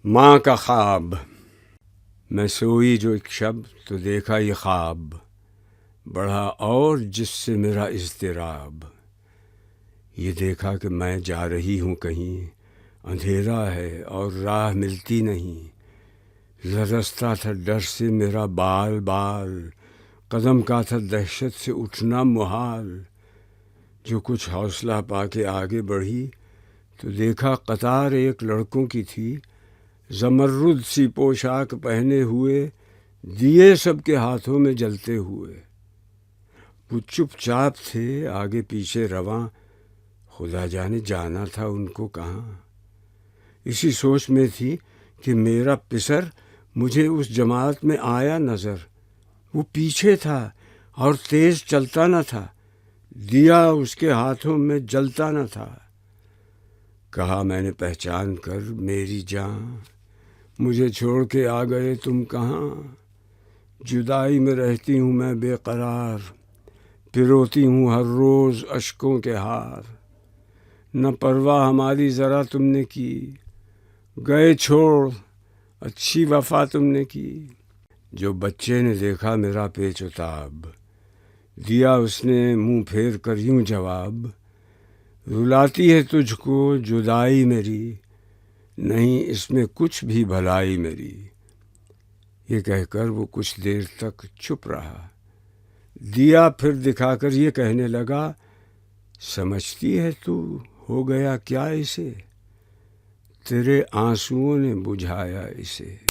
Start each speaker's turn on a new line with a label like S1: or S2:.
S1: ماں کا خواب۔ میں سوئی جو ایک شب تو دیکھا یہ خواب، بڑھا اور جس سے میرا اضطراب۔ یہ دیکھا کہ میں جا رہی ہوں کہیں، اندھیرا ہے اور راہ ملتی نہیں۔ لرزتا تھا ڈر سے میرا بال بال، قدم کا تھا دہشت سے اٹھنا محال۔ جو کچھ حوصلہ پا کے آگے بڑھی تو دیکھا قطار ایک لڑکوں کی تھی، زمرد سی پوشاک پہنے ہوئے، دیے سب کے ہاتھوں میں جلتے ہوئے۔ وہ چپ چاپ تھے آگے پیچھے رواں، خدا جانے جانا تھا ان کو کہاں۔ اسی سوچ میں تھی کہ میرا پسر مجھے اس جماعت میں آیا نظر۔ وہ پیچھے تھا اور تیز چلتا نہ تھا، دیا اس کے ہاتھوں میں جلتا نہ تھا۔ کہا میں نے پہچان کر میری جان، مجھے چھوڑ کے آ گئے تم کہاں۔ جدائی میں رہتی ہوں میں بے قرار، پروتی ہوں ہر روز اشکوں کے ہار۔ نہ پرواہ ہماری ذرا تم نے کی، گئے چھوڑ اچھی وفا تم نے کی۔ جو بچے نے دیکھا میرا پیچ و تاب، دیا اس نے منہ پھیر کر یوں جواب۔ رلاتی ہے تجھ کو جدائی میری، نہیں اس میں کچھ بھی بھلائی میری۔ یہ کہہ کر وہ کچھ دیر تک چپ رہا، دیا پھر دکھا کر یہ کہنے لگا، سمجھتی ہے تو ہو گیا کیا اسے، تیرے آنسوؤں نے بجھایا اسے۔